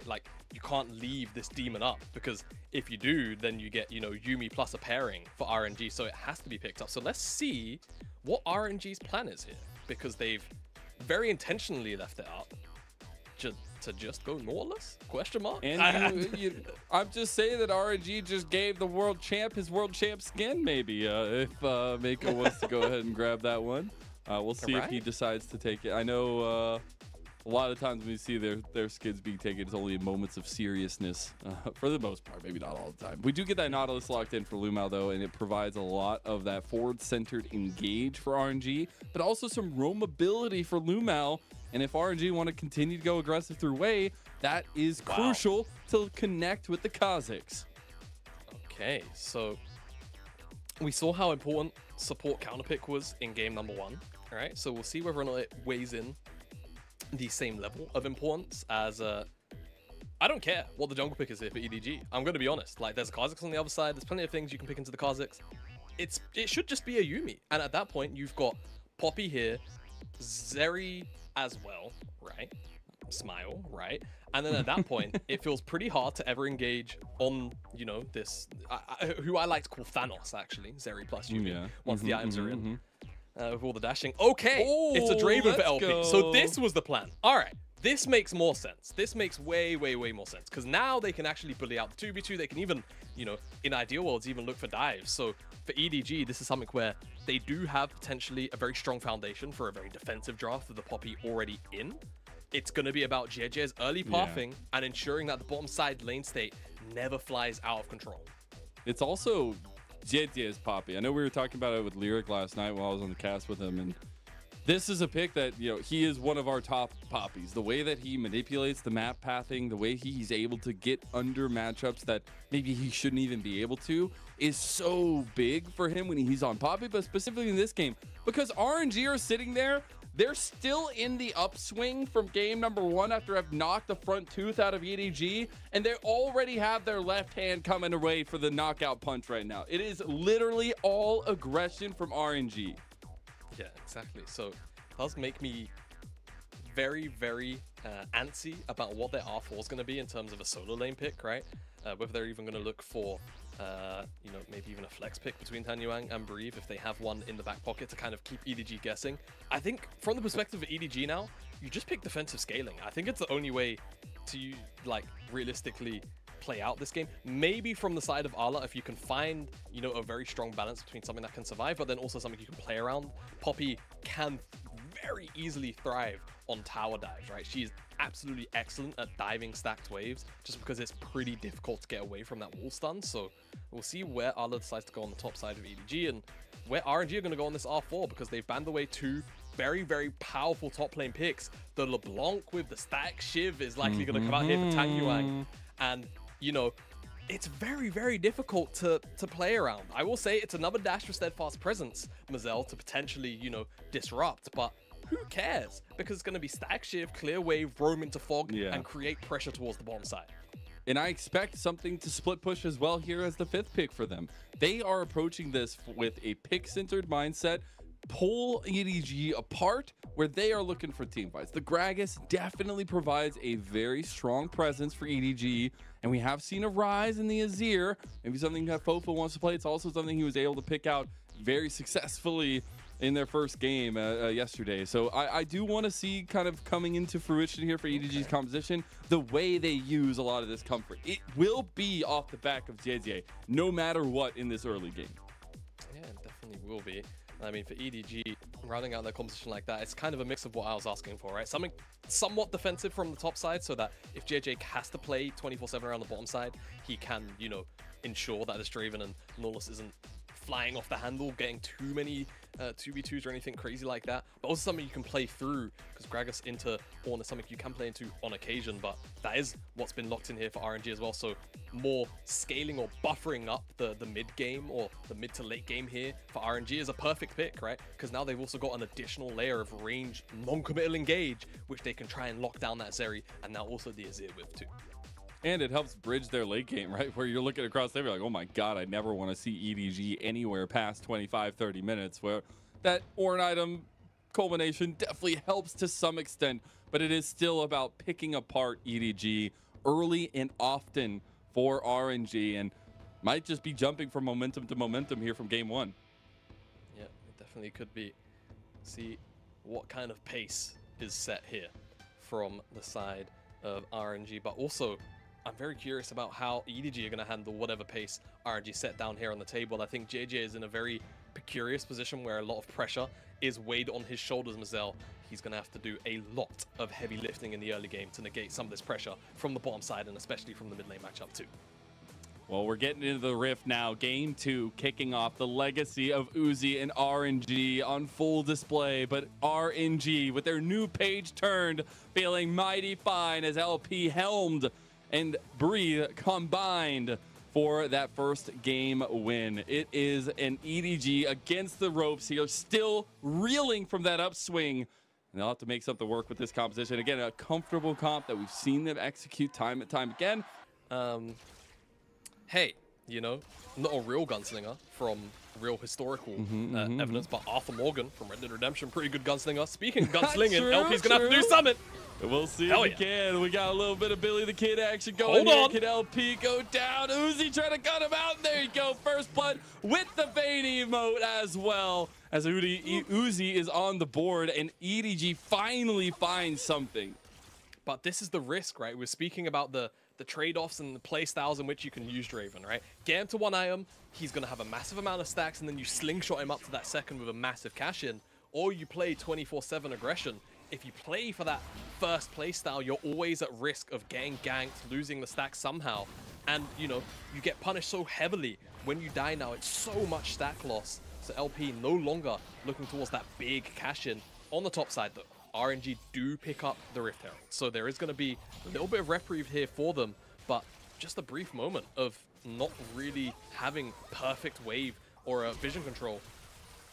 Like, you can't leave this demon up, because if you do, then you get, you know, Yuumi plus a pairing for RNG, so it has to be picked up. So let's see what RNG's plan is here, because they've very intentionally left it up to just go Nautilus? Question mark? And I'm just saying that RNG just gave the world champ his world champ skin, maybe, if Mako wants to go ahead and grab that one. We'll see if he decides to take it. I know a lot of times when we see their skins being taken, it's only in moments of seriousness, for the most part, maybe not all the time. We do get that Nautilus locked in for Lumao, though, and it provides a lot of that forward-centered engage for RNG, but also some roamability for Lumao. And if RNG want to continue to go aggressive through Wei, that is crucial to connect with the Kazakhs. Okay, so we saw how important support counterpick was in game number 1. All right, so we'll see whether or not it weighs in the same level of importance as I don't care what the jungle pick is here for EDG. I'm going to be honest. Like, there's a Kazakhs on the other side. There's plenty of things you can pick into the Kazakhs. It should just be a Yuumi. And at that point, you've got Poppy here, Zeri as well, right? Smile, right? And then at that point, it feels pretty hard to ever engage on, you know, this, who I like to call Thanos, actually. Zeri plus Yuumi, once the items are in. With all the dashing. Okay, it's a Draven for LP. Go. So this was the plan. All right, this makes more sense. This makes way, way, way more sense. Because now they can actually bully out the 2v2. They can even, you know, in ideal worlds, even look for dives. So for EDG, this is something where they do have potentially a very strong foundation for a very defensive draft with the Poppy already in. It's going to be about JJ's early pathing and ensuring that the bottom side lane state never flies out of control. It's also JJ's Poppy. I know we were talking about it with Lyric last night while I was on the cast with him, and this is a pick that, you know, he is one of our top Poppies. The way that he manipulates the map pathing, the way he's able to get under matchups that maybe he shouldn't even be able to, is so big for him when he's on Poppy, but specifically in this game, because RNG are sitting there. They're still in the upswing from game number 1 after I've knocked the front tooth out of EDG, and they already have their left hand coming away for the knockout punch right now. It is literally all aggression from RNG. Yeah, exactly. So it does make me very, very antsy about what their R4 is going to be in terms of a solo lane pick, right? Whether they're even going to look for you know, maybe even a flex pick between Tanyuang and Breathe if they have one in the back pocket to kind of keep EDG guessing. I think from the perspective of EDG now, you just pick defensive scaling. I think it's the only way to, like, realistically play out this game. Maybe from the side of Arla, if you can find, you know, a very strong balance between something that can survive, but then also something you can play around. Poppy can very easily thrive on tower dives, right? She's absolutely excellent at diving stacked waves, just because it's pretty difficult to get away from that wall stun. So we'll see where Arla decides to go on the top side of EDG, and where RNG are going to go on this R4, because they've banned away 2 very, very powerful top lane picks. The LeBlanc with the stack Shiv is likely going to come out here for Tanyuang, and, you know, it's very, very difficult to play around. I will say it's another dash for Steadfast Presence, Mazel, to potentially, you know, disrupt, but who cares? Because it's going to be stack Shiv, clear wave, roam into fog, and create pressure towards the bottom side. And I expect something to split push as well here as the 5th pick for them. They are approaching this with a pick-centered mindset, pull EDG apart, where they are looking for team fights. The Gragas definitely provides a very strong presence for EDG, and we have seen a rise in the Azir. Maybe something that Fofa wants to play. It's also something he was able to pick out very successfully in their first game yesterday. So I do want to see kind of coming into fruition here for EDG's composition, the way they use a lot of this comfort. It will be off the back of JJ, no matter what in this early game. Yeah, it definitely will be. I mean, for EDG, rounding out their composition like that, it's kind of a mix of what I was asking for, right? Something somewhat defensive from the top side, so that if JJ has to play 24/7 around the bottom side, he can, you know, ensure that this Draven and Nautilus isn't flying off the handle, getting too many 2v2s or anything crazy like that. But also something you can play through, because Gragas into Ornn is something you can play into on occasion, but that is what's been locked in here for RNG as well. So more scaling or buffering up the mid game, or the mid to late game here for RNG is a perfect pick, right? Because now they've also got an additional layer of range non-committal engage, which they can try and lock down that Zeri, and now also the Azir with too. And it helps bridge their late game, right? Where you're looking across there, you're like, oh my God, I never want to see EDG anywhere past 25, 30 minutes, where that Ornn item culmination definitely helps to some extent, but it is still about picking apart EDG early and often for RNG, and might just be jumping from momentum to momentum here from game one. Yeah, it definitely could be. See what kind of pace is set here from the side of RNG, but also I'm very curious about how EDG are going to handle whatever pace RNG set down here on the table. I think JJ is in a very precarious position where a lot of pressure is weighed on his shoulders, Mazel. He's going to have to do a lot of heavy lifting in the early game to negate some of this pressure from the bottom side and especially from the mid lane matchup too. Well, we're getting into the rift now. Game 2 kicking off, the legacy of Uzi and RNG on full display. But RNG, with their new page turned, feeling mighty fine as LP helmed and Breathe combined for that first game win. It is an EDG against the ropes here, still reeling from that upswing. And they'll have to make something work with this composition. Again, a comfortable comp that we've seen them execute time and time again. Hey, you know, not a real gunslinger from real historical evidence, but Arthur Morgan from Red Dead Redemption, pretty good gunslinger. Speaking of gunslinging, LP's gonna have to do something. We'll see if we can. We got a little bit of Billy the Kid action going. Hold on. Can LP go down? Uzi trying to cut him out. And there you go. First blood with the Vayne emote as well. As Uzi is on the board and EDG finally finds something. But this is the risk, right? We're speaking about the trade-offs and the play styles in which you can use Draven, right? Get him to one item, he's going to have a massive amount of stacks, and then you slingshot him up to that second with a massive cash-in, or you play 24/7 aggression. If you play for that first play style, you're always at risk of getting ganked, losing the stack somehow, and, you know, you get punished so heavily. When you die now, it's so much stack loss. So LP no longer looking towards that big cash-in. On the top side, though, RNG do pick up the Rift Herald, so there is going to be a little bit of reprieve here for them, but just a brief moment of not really having perfect wave or a vision control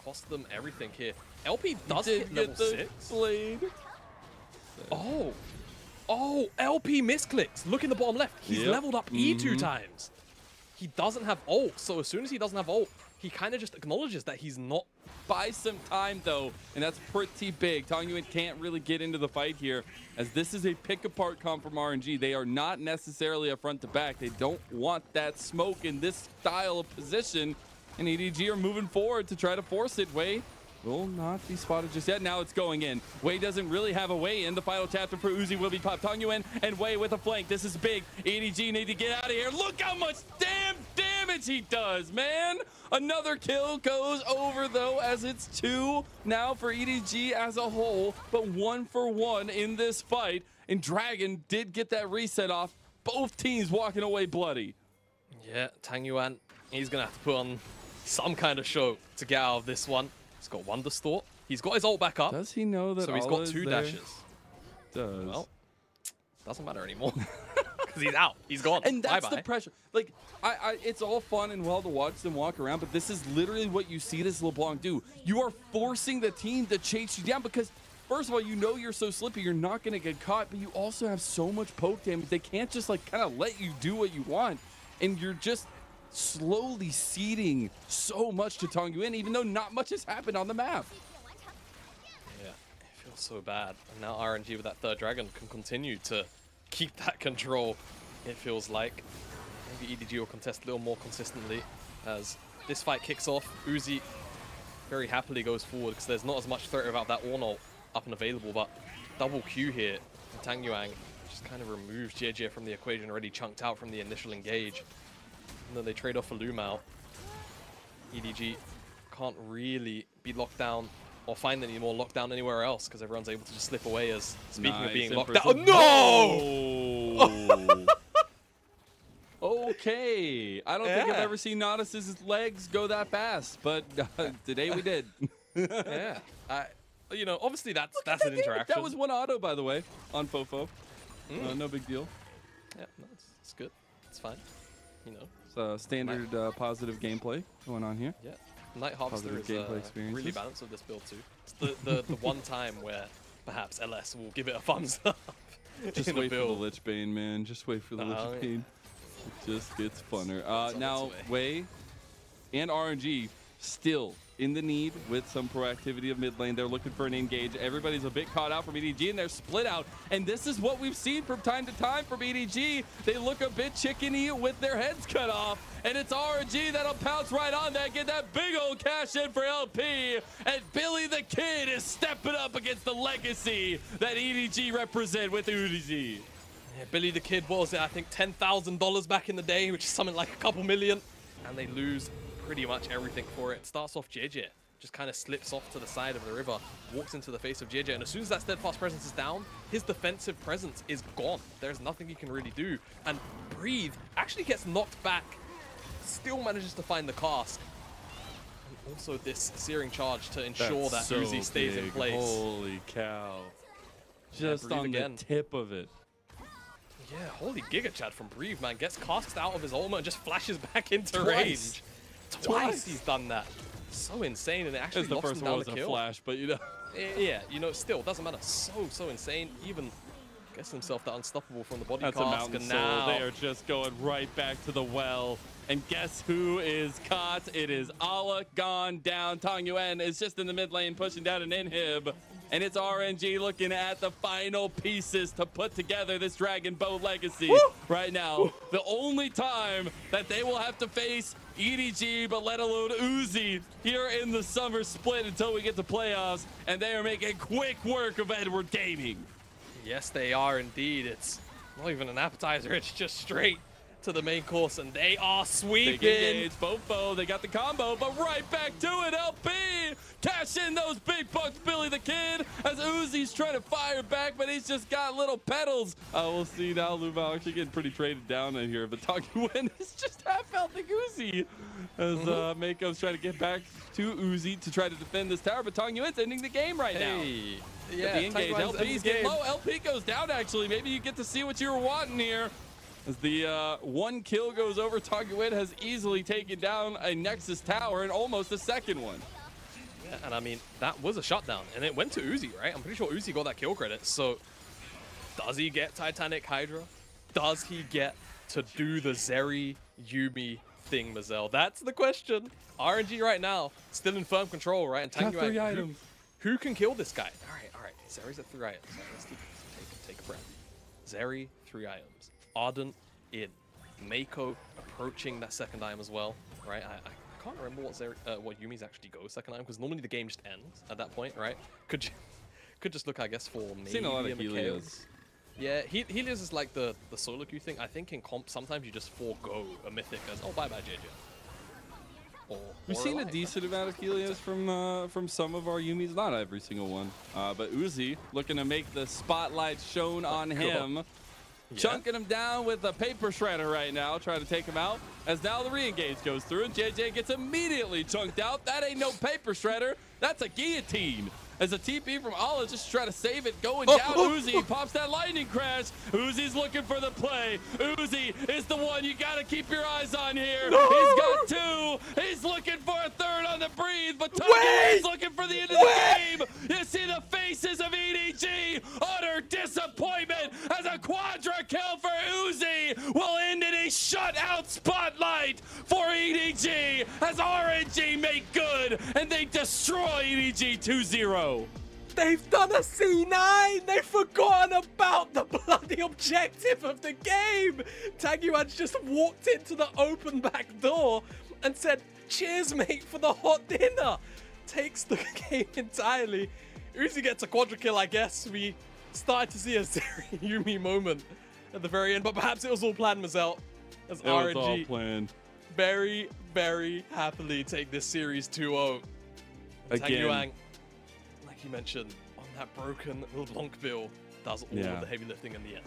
cost them everything here. LP does hit level 6. Blade. Oh, LP misclicks. Look in the bottom left. He's leveled up E 2 times. He doesn't have ult, so as soon as he doesn't have ult, he kind of just acknowledges that he's not. Buy some time though, and that's pretty big. Tangyuan can't really get into the fight here, as this is a pick apart comp from RNG. They are not necessarily a front to back. They don't want that smoke in this style of position, and EDG are moving forward to try to force it. Wei will not be spotted just yet. Now it's going in. Wei doesn't really have a way in. The final chapter for Uzi will be popped. Tangyuan and Wei with a flank. This is big. EDG need to get out of here. Look how much damn damage he does, man. Another kill goes over though, as it's 2 now for EDG as a whole, but 1 for 1 in this fight. And Dragon did get that reset off. Both teams walking away bloody. Yeah, Tangyuan, he's gonna have to put on some kind of show to get out of this one. He's got one distort. He's got his ult back up. Does he know that? So he's got 2 dashes. Does. Well, doesn't matter anymore. Because he's out. He's gone. And that's Bye-bye. the pressure. Like, it's all fun and well to watch them walk around, but this is literally what you see this LeBlanc do. You are forcing the team to chase you down because, first of all, you know you're so slippy, you're not going to get caught, but you also have so much poke damage. They can't just, like, kind of let you do what you want, and you're just slowly ceding so much to Tangyuan, even though not much has happened on the map. Yeah, it feels so bad. And now RNG with that third dragon can continue to keep that control, it feels like. Maybe EDG will contest a little more consistently as this fight kicks off. Uzi very happily goes forward because there's not as much threat without that Ornn ult up and available, but double Q here. And Tangyuan just kind of removes JJ from the equation, already chunked out from the initial engage. And then they trade off for Lumao. EDG can't really be locked down or find any more lockdown anywhere else because everyone's able to just slip away. As speaking of being locked down. No! Okay. I don't think I've ever seen Nautilus's legs go that fast, but today we did. Yeah. You know, obviously that's an interaction. That was one auto, by the way, on Fofo. No big deal. Yeah, no, it's good. It's fine. You know. It's standard positive gameplay going on here. Yeah. Night Harvester is really balanced with this build too. It's the one time where perhaps LS will give it a thumbs up. Just wait for the Lich Bane, man. Just wait for the Lich Bane. It just gets funner. Now, Wei and RNG still in the need with some proactivity of mid lane. They're looking for an engage. Everybody's a bit caught out from EDG, and they're split out. And this is what we've seen from time to time from EDG. They look a bit chickeny with their heads cut off, and it's RNG that'll pounce right on that, get that big old cash in for LP. And Billy the Kid is stepping up against the legacy that EDG represent with EDG. Yeah, Billy the Kid, what was it? I think $10,000 back in the day, which is something like a couple million. And they lose pretty much everything for it. Starts off JJ, just kind of slips off to the side of the river, walks into the face of JJ, and as soon as that steadfast presence is down, his defensive presence is gone. There's nothing he can really do. And Breathe actually gets knocked back, still manages to find the cast. And also this searing charge to ensure that so Uzi stays in place. Holy cow. Just on the tip of it. Yeah, holy Giga Chad from Breathe, man. Gets cast out of his ultimate and just flashes back into Twice. range. Twice he's done that. So insane, and it actually The locks first him one down was the a kill. flash, but you know. Yeah, you know, still, doesn't matter. So insane. Even gets himself that unstoppable from the body That's cast. a mountain And soul. now They are just going right back to the well. And guess who is caught? It is Allah gone down. Tong Yuan is just in the mid lane pushing down an inhib. And it's RNG looking at the final pieces to put together this Dragon Boat legacy right now. The only time that they will have to face EDG, but let alone Uzi, here in the summer split until we get to playoffs. And they are making quick work of Edward Gaming. yes, they are indeed. It's not even an appetizer. It's just straight to the main course, and they are sweeping. Big engage, Fofo, they got the combo, but right back to it, LP! Cash in those big bucks, Billy the Kid, as Uzi's trying to fire back, but he's just got little pedals. We'll see now, Luvao actually getting pretty traded down in here, but Taguin is just half health like Uzi, as Mako's trying to get back to Uzi to try to defend this tower, but Tong Yuan's ending the game right now. Yeah, The engage, LP's getting low, LP goes down actually, maybe you get to see what you were wanting here. As the one kill goes over, Tong Yuan has easily taken down a Nexus tower and almost a second one. Yeah, and I mean, that was a shutdown, and it went to Uzi, right? I'm pretty sure Uzi got that kill credit. So, does he get Titanic Hydra? Does he get to do the Zeri Yumi thing, Mazel? That's the question. RNG right now, still in firm control, right? And Got Tang Yuan, three items. Who can kill this guy? All right. Zeri's at 3 items. All right, let's take a breath. Zeri, 3 items. Ardent in. Mako approaching that second item as well, right? I can't remember what Yumi's actually go second item, because normally the game just ends at that point, right? Could just look, I guess, for maybe Seen a lot of McHale. Helios. Yeah, Helios is like the solo queue thing. I think in comp sometimes you just forego a mythic as, oh, bye JJ. We've seen a decent amount of Helios from some of our Yumis, not every single one. But Uzi looking to make the spotlight shown on him. Yeah. Chunking him down with a paper shredder right now, trying to take him out. As now the re-engage goes through, and JJ gets immediately chunked out. That ain't no paper shredder, that's a guillotine. As a TP from Allah just try to save it, going down. Uzi pops that lightning crash. Uzi's looking for the play. Uzi is the one you gotta keep your eyes on here. No! He's got 2. He's looking for a 3rd on the breathe, but Tony is looking for the end of the game. You see the faces of EDG. Utter disappointment as a quadra kill for Uzi will end in a shutout spotlight for EDG as RNG make good and they destroy EDG 2-0. They've done a C9! They've forgotten about the bloody objective of the game! Tang Yuan's just walked into the open back door and said, cheers, mate, for the hot dinner! Takes the game entirely. Uzi gets a quadra kill, I guess. We started to see a Zeri Yumi moment at the very end, but perhaps it was all planned, Mazel. As it was RNG all planned. very, very happily take this series 2-0. Tang Yuan, like you mentioned, on that broken LeBlanc bill, does all of the heavy lifting in the end.